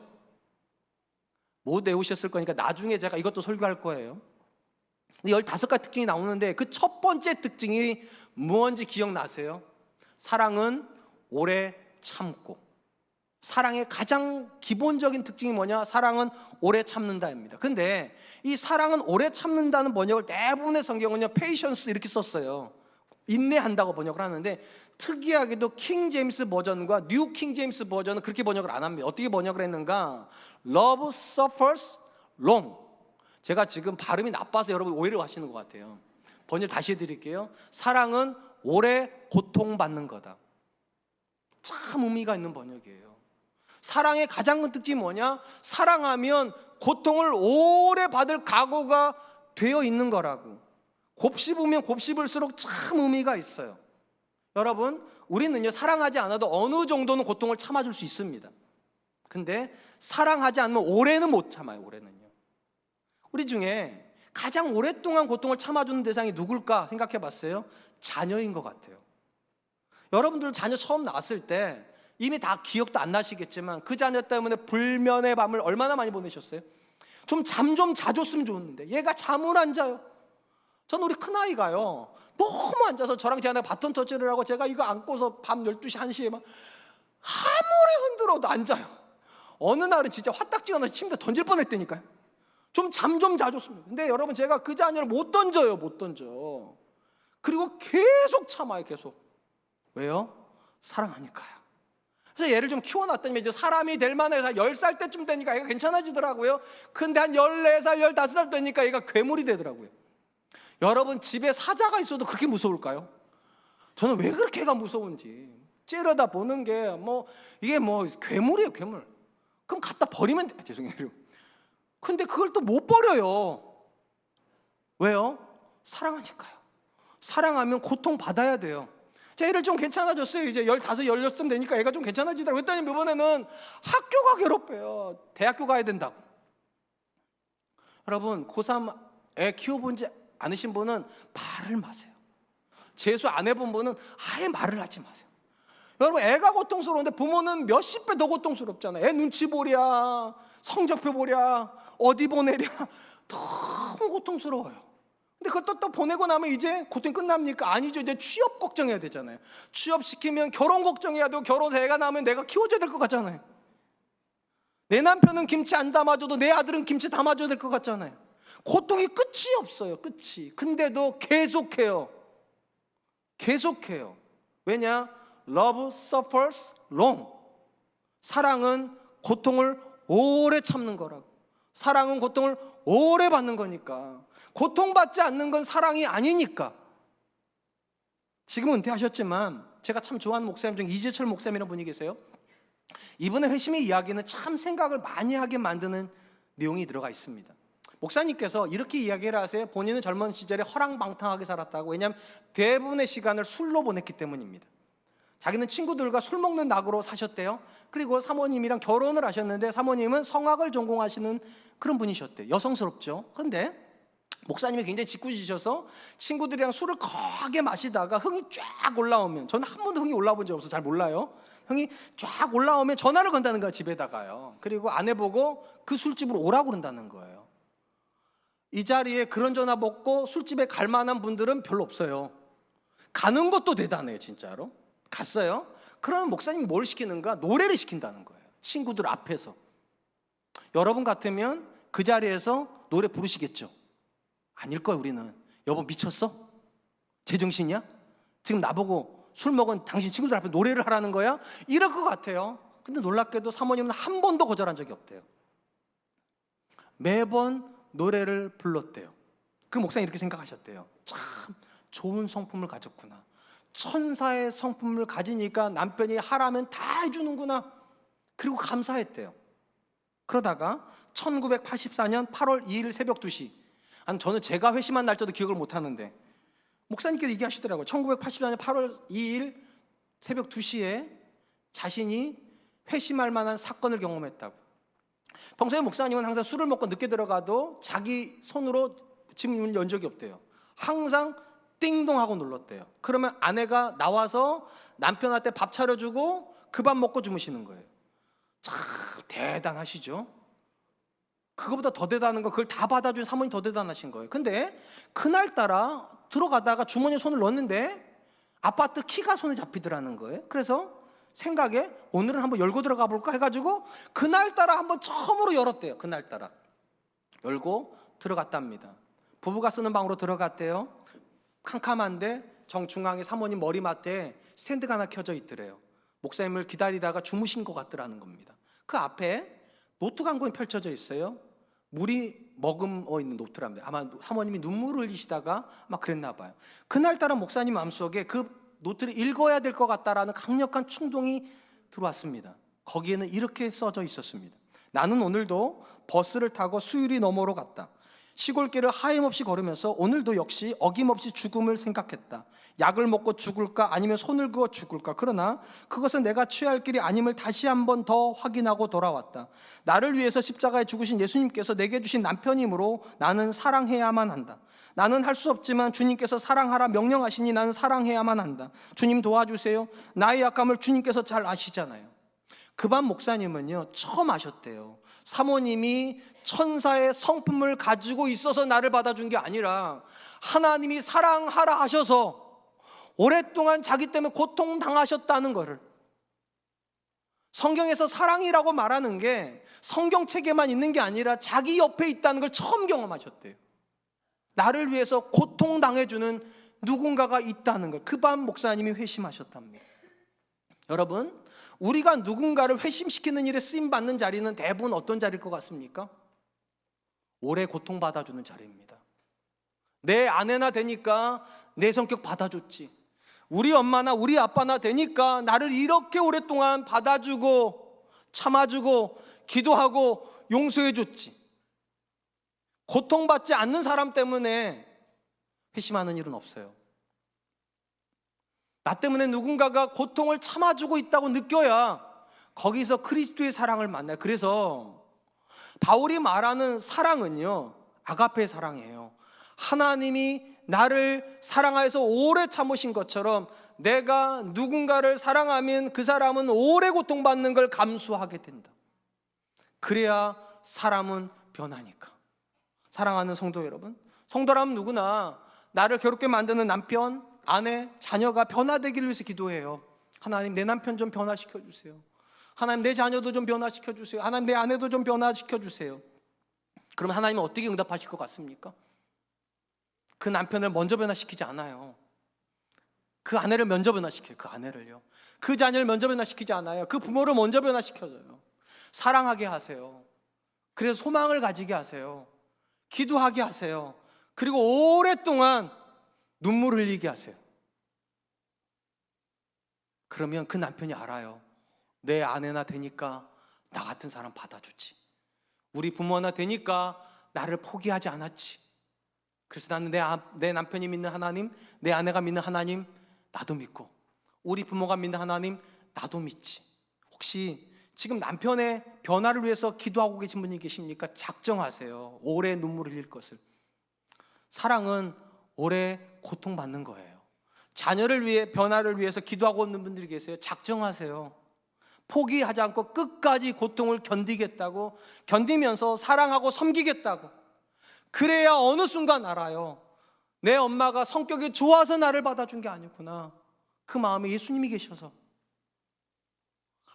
못 외우셨을 거니까 나중에 제가 이것도 설교할 거예요. 15가지 특징이 나오는데 그 첫 번째 특징이 무엇인지 기억나세요? 사랑은 오래 참고. 사랑의 가장 기본적인 특징이 뭐냐? 사랑은 오래 참는다입니다. 근데 이 사랑은 오래 참는다는 번역을 대부분의 성경은요 patience 이렇게 썼어요. 인내한다고 번역을 하는데 특이하게도 킹 제임스 버전과 뉴 킹 제임스 버전은 그렇게 번역을 안 합니다. 어떻게 번역을 했는가? Love suffers long. 제가 지금 발음이 나빠서 여러분 오해를 하시는 것 같아요. 번역 다시 해드릴게요. 사랑은 오래 고통받는 거다. 참 의미가 있는 번역이에요. 사랑의 가장 큰 특징이 뭐냐? 사랑하면 고통을 오래 받을 각오가 되어 있는 거라고. 곱씹으면 곱씹을수록 참 의미가 있어요. 여러분, 우리는요 사랑하지 않아도 어느 정도는 고통을 참아줄 수 있습니다. 근데 사랑하지 않으면 오래는 못 참아요. 오래는요. 우리 중에 가장 오랫동안 고통을 참아주는 대상이 누굴까 생각해 봤어요? 자녀인 것 같아요. 여러분들 자녀 처음 낳았을 때 이미 다 기억도 안 나시겠지만 그 자녀 때문에 불면의 밤을 얼마나 많이 보내셨어요? 좀 잠 좀 자줬으면 좋았는데 얘가 잠을 안 자요. 저는 우리 큰아이가요 너무 안 자서 저랑 제 아내가 바톤 터치를 하고 제가 이거 안고서 밤 12시 1시에 막 아무리 흔들어도 안 자요. 어느 날은 진짜 화딱지가 나서 침대 던질 뻔했다니까요. 좀 잠 좀 자줬습니다. 근데 여러분 제가 그 자녀를 못 던져요. 못 던져. 그리고 계속 참아요. 계속. 왜요? 사랑하니까요. 그래서 얘를 좀 키워놨더니 이제 사람이 될 만해서 10살 때쯤 되니까 얘가 괜찮아지더라고요. 근데 한 14살, 15살 되니까 얘가 괴물이 되더라고요. 여러분 집에 사자가 있어도 그렇게 무서울까요? 저는 왜 그렇게 애가 무서운지 째려다 보는 게 이게 괴물이에요. 괴물. 그럼 갖다 버리면 돼. 죄송해요. 근데 그걸 또 못 버려요. 왜요? 사랑하니까요. 사랑하면 고통 받아야 돼요. 제 애를 좀 괜찮아졌어요. 이제 15, 16쯤 되니까 애가 좀 괜찮아지더라고요. 그랬더니 이번에는 학교가 괴롭혀요. 대학교 가야 된다고. 여러분 고3 애 키워본지 않으신 분은 말을 마세요. 재수 안 해본 분은 아예 말을 하지 마세요. 여러분 애가 고통스러운데 부모는 몇십 배 더 고통스럽잖아요. 애 눈치 보랴, 성적표 보랴, 어디 보내랴 너무 고통스러워요. 근데 그걸 또 보내고 나면 이제 고통이 끝납니까? 아니죠. 이제 취업 걱정해야 되잖아요. 취업시키면 결혼 걱정해야 되고 결혼해서 애가 나면 내가 키워줘야 될 것 같잖아요. 내 남편은 김치 안 담아줘도 내 아들은 김치 담아줘야 될 것 같잖아요. 고통이 끝이 없어요. 끝이. 근데도 계속해요. 계속해요. 왜냐? Love suffers long. 사랑은 고통을 오래 참는 거라고. 사랑은 고통을 오래 받는 거니까. 고통받지 않는 건 사랑이 아니니까. 지금은 은퇴하셨지만 제가 참 좋아하는 목사님 중에 이재철 목사님이라는 분이 계세요. 이분의 회심의 이야기는 참 생각을 많이 하게 만드는 내용이 들어가 있습니다. 목사님께서 이렇게 이야기를 하세요. 본인은 젊은 시절에 허랑방탕하게 살았다고. 왜냐하면 대부분의 시간을 술로 보냈기 때문입니다. 자기는 친구들과 술 먹는 낙으로 사셨대요. 그리고 사모님이랑 결혼을 하셨는데 사모님은 성악을 전공하시는 그런 분이셨대요. 여성스럽죠. 근데 목사님이 굉장히 짓궂으셔서 친구들이랑 술을 거하게 마시다가 흥이 쫙 올라오면, 저는 한 번도 흥이 올라본 적 없어서 잘 몰라요. 흥이 쫙 올라오면 전화를 건다는 거야, 집에다가요. 그리고 아내 보고 그 술집으로 오라고 그런다는 거예요. 이 자리에 그런 전화 받고 술집에 갈 만한 분들은 별로 없어요. 가는 것도 대단해요, 진짜로. 갔어요. 그러면 목사님이 뭘 시키는가? 노래를 시킨다는 거예요. 친구들 앞에서. 여러분 같으면 그 자리에서 노래 부르시겠죠? 아닐 거예요. 우리는. 여보 미쳤어? 제정신이야? 지금 나보고 술 먹은 당신 친구들 앞에 노래를 하라는 거야? 이럴 것 같아요. 근데 놀랍게도 사모님은 한 번도 거절한 적이 없대요. 매번 노래를 불렀대요. 그 목사님 이렇게 생각하셨대요. 참 좋은 성품을 가졌구나. 천사의 성품을 가지니까 남편이 하라면 다 해주는구나. 그리고 감사했대요. 그러다가 1984년 8월 2일 새벽 2시, 저는 제가 회심한 날짜도 기억을 못하는데 목사님께서 얘기하시더라고요. 1984년 8월 2일 새벽 2시에 자신이 회심할 만한 사건을 경험했다고. 평소에 목사님은 항상 술을 먹고 늦게 들어가도 자기 손으로 집 문을 연 적이 없대요. 항상 띵동하고 눌렀대요. 그러면 아내가 나와서 남편한테 밥 차려주고 그 밥 먹고 주무시는 거예요. 참 대단하시죠? 그거보다 더 대단한 거, 그걸 다 받아준 사모님 더 대단하신 거예요. 근데 그날따라 들어가다가 주머니에 손을 넣었는데 아파트 키가 손에 잡히더라는 거예요. 그래서 생각에 오늘은 한번 열고 들어가 볼까 해가지고 그날따라 한번 처음으로 열었대요. 그날따라 열고 들어갔답니다. 부부가 쓰는 방으로 들어갔대요. 캄캄한데 정중앙에 사모님 머리맡에 스탠드가 하나 켜져 있더래요. 목사님을 기다리다가 주무신 것 같더라는 겁니다. 그 앞에 노트가 한 권이 펼쳐져 있어요. 물이 머금어 있는 노트랍니다. 아마 사모님이 눈물을 흘리시다가 막 그랬나 봐요. 그날따라 목사님 마음속에 그 노트를 읽어야 될 것 같다라는 강력한 충동이 들어왔습니다. 거기에는 이렇게 써져 있었습니다. 나는 오늘도 버스를 타고 수유리 너머로 갔다. 시골길을 하염없이 걸으면서 오늘도 역시 어김없이 죽음을 생각했다. 약을 먹고 죽을까 아니면 손을 그어 죽을까. 그러나 그것은 내가 취할 길이 아님을 다시 한번 더 확인하고 돌아왔다. 나를 위해서 십자가에 죽으신 예수님께서 내게 주신 남편이므로 나는 사랑해야만 한다. 나는 할 수 없지만 주님께서 사랑하라 명령하시니 나는 사랑해야만 한다. 주님 도와주세요. 나의 약함을 주님께서 잘 아시잖아요. 그 밤 목사님은요 처음 아셨대요. 사모님이 천사의 성품을 가지고 있어서 나를 받아준 게 아니라 하나님이 사랑하라 하셔서 오랫동안 자기 때문에 고통당하셨다는 것을, 성경에서 사랑이라고 말하는 게 성경책에만 있는 게 아니라 자기 옆에 있다는 걸 처음 경험하셨대요. 나를 위해서 고통당해주는 누군가가 있다는 걸 그 밤 목사님이 회심하셨답니다. 여러분, 우리가 누군가를 회심시키는 일에 쓰임받는 자리는 대부분 어떤 자리일 것 같습니까? 오래 고통받아주는 자리입니다. 내 아내나 되니까 내 성격 받아줬지. 우리 엄마나 우리 아빠나 되니까 나를 이렇게 오랫동안 받아주고 참아주고 기도하고 용서해줬지. 고통받지 않는 사람 때문에 회심하는 일은 없어요. 나 때문에 누군가가 고통을 참아주고 있다고 느껴야 거기서 그리스도의 사랑을 만나요. 그래서 바울이 말하는 사랑은요 아가페 사랑이에요. 하나님이 나를 사랑하여서 오래 참으신 것처럼 내가 누군가를 사랑하면 그 사람은 오래 고통받는 걸 감수하게 된다. 그래야 사람은 변하니까. 사랑하는 성도 여러분, 성도라면 누구나 나를 괴롭게 만드는 남편, 아내, 자녀가 변화되기를 위해서 기도해요. 하나님 내 남편 좀 변화시켜 주세요. 하나님 내 자녀도 좀 변화시켜 주세요. 하나님 내 아내도 좀 변화시켜 주세요. 그러면 하나님은 어떻게 응답하실 것 같습니까? 그 남편을 먼저 변화시키지 않아요. 그 아내를 먼저 변화시켜요. 그 아내를요. 그 자녀를 먼저 변화시키지 않아요. 그 부모를 먼저 변화시켜줘요. 사랑하게 하세요. 그래서 소망을 가지게 하세요. 기도하게 하세요. 그리고 오랫동안 눈물을 흘리게 하세요. 그러면 그 남편이 알아요. 내 아내나 되니까 나 같은 사람 받아주지. 우리 부모나 되니까 나를 포기하지 않았지. 그래서 나는 내 남편이 믿는 하나님, 내 아내가 믿는 하나님 나도 믿고, 우리 부모가 믿는 하나님 나도 믿지. 혹시 지금 남편의 변화를 위해서 기도하고 계신 분이 계십니까? 작정하세요. 오래 눈물을 흘릴 것을. 사랑은 오래 고통받는 거예요. 자녀를 위해, 변화를 위해서 기도하고 있는 분들이 계세요. 작정하세요. 포기하지 않고 끝까지 고통을 견디겠다고, 견디면서 사랑하고 섬기겠다고. 그래야 어느 순간 알아요. 내 엄마가 성격이 좋아서 나를 받아준 게 아니구나. 그 마음에 예수님이 계셔서,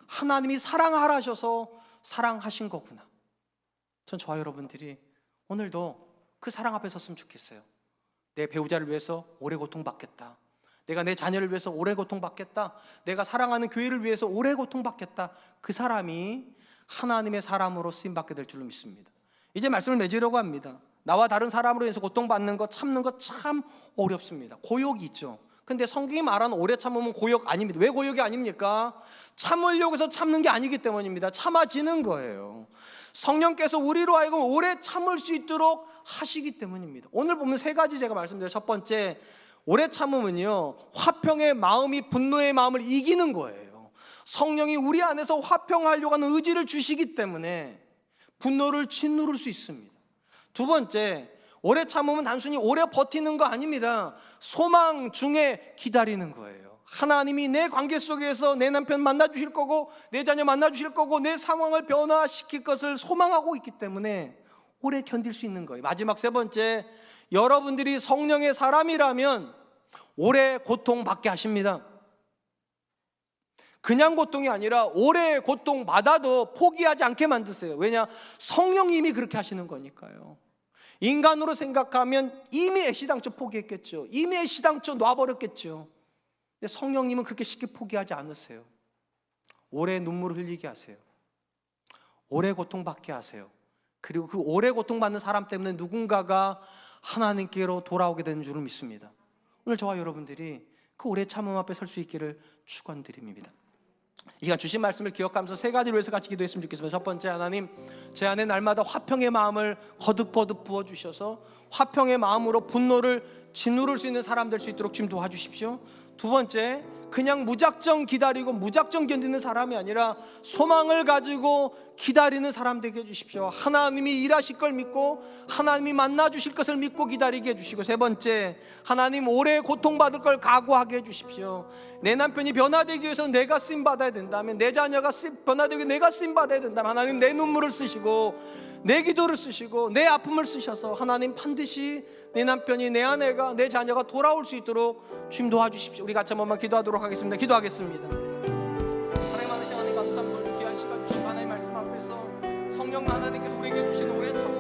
하나님이 사랑하라 하셔서 사랑하신 거구나. 전 저와 여러분들이 오늘도 그 사랑 앞에 섰으면 좋겠어요. 내 배우자를 위해서 오래 고통받겠다. 내가 내 자녀를 위해서 오래 고통받겠다. 내가 사랑하는 교회를 위해서 오래 고통받겠다. 그 사람이 하나님의 사람으로 쓰임받게 될 줄로 믿습니다. 이제 말씀을 맺으려고 합니다. 나와 다른 사람으로 인해서 고통받는 것, 참는 것 참 어렵습니다. 고역이 있죠. 근데 성경이 말하는 오래 참으면 고역 아닙니다. 왜 고역이 아닙니까? 참으려고 해서 참는 게 아니기 때문입니다. 참아지는 거예요. 성령께서 우리로 하여금 오래 참을 수 있도록 하시기 때문입니다. 오늘 보면 세 가지 제가 말씀드려요. 첫 번째, 오래 참으면요, 화평의 마음이 분노의 마음을 이기는 거예요. 성령이 우리 안에서 화평하려고 하는 의지를 주시기 때문에 분노를 짓누를 수 있습니다. 두 번째, 오래 참으면 단순히 오래 버티는 거 아닙니다. 소망 중에 기다리는 거예요. 하나님이 내 관계 속에서 내 남편 만나주실 거고, 내 자녀 만나주실 거고, 내 상황을 변화시킬 것을 소망하고 있기 때문에 오래 견딜 수 있는 거예요. 마지막 세 번째, 여러분들이 성령의 사람이라면 오래 고통받게 하십니다. 그냥 고통이 아니라 오래 고통받아도 포기하지 않게 만드세요. 왜냐? 성령님이 그렇게 하시는 거니까요. 인간으로 생각하면 이미 애시당초 포기했겠죠. 이미 애시당초 놔버렸겠죠. 근데 성령님은 그렇게 쉽게 포기하지 않으세요. 오래 눈물을 흘리게 하세요. 오래 고통받게 하세요. 그리고 그 오래 고통받는 사람 때문에 누군가가 하나님께로 돌아오게 되는 줄을 믿습니다. 오늘 저와 여러분들이 그 오래 참음 앞에 설 수 있기를 축원드립니다. 이 시간 주신 말씀을 기억하면서 세 가지를 위해서 같이 기도했으면 좋겠습니다. 첫 번째, 하나님, 제 안에 날마다 화평의 마음을 거듭거듭 부어주셔서 화평의 마음으로 분노를 짓누를 수 있는 사람 될 수 있도록 좀 도와주십시오. 두 번째, 그냥 무작정 기다리고 무작정 견디는 사람이 아니라 소망을 가지고 기다리는 사람 되게 해주십시오. 하나님이 일하실 걸 믿고 하나님이 만나주실 것을 믿고 기다리게 해주시고, 세 번째, 하나님 오래 고통받을 걸 각오하게 해주십시오. 내 남편이 변화되기 위해서 내가 쓰임받아야 된다면, 내 자녀가 변화되기 위해 내가 쓰임받아야 된다면, 하나님 내 눈물을 쓰시고 내 기도를 쓰시고 내 아픔을 쓰셔서 하나님 반드시 내 남편이, 내 아내가, 내 자녀가 돌아올 수 있도록 주님 도와주십시오. 우리 같이 한 번만 기도하도록 하겠습니다. 기도하겠습니다. 하나님, 하나님 감사합니다. 귀한 시간 주신 하나님 말씀 앞에서 성령 하나님께서 우리에게 주신 오래 참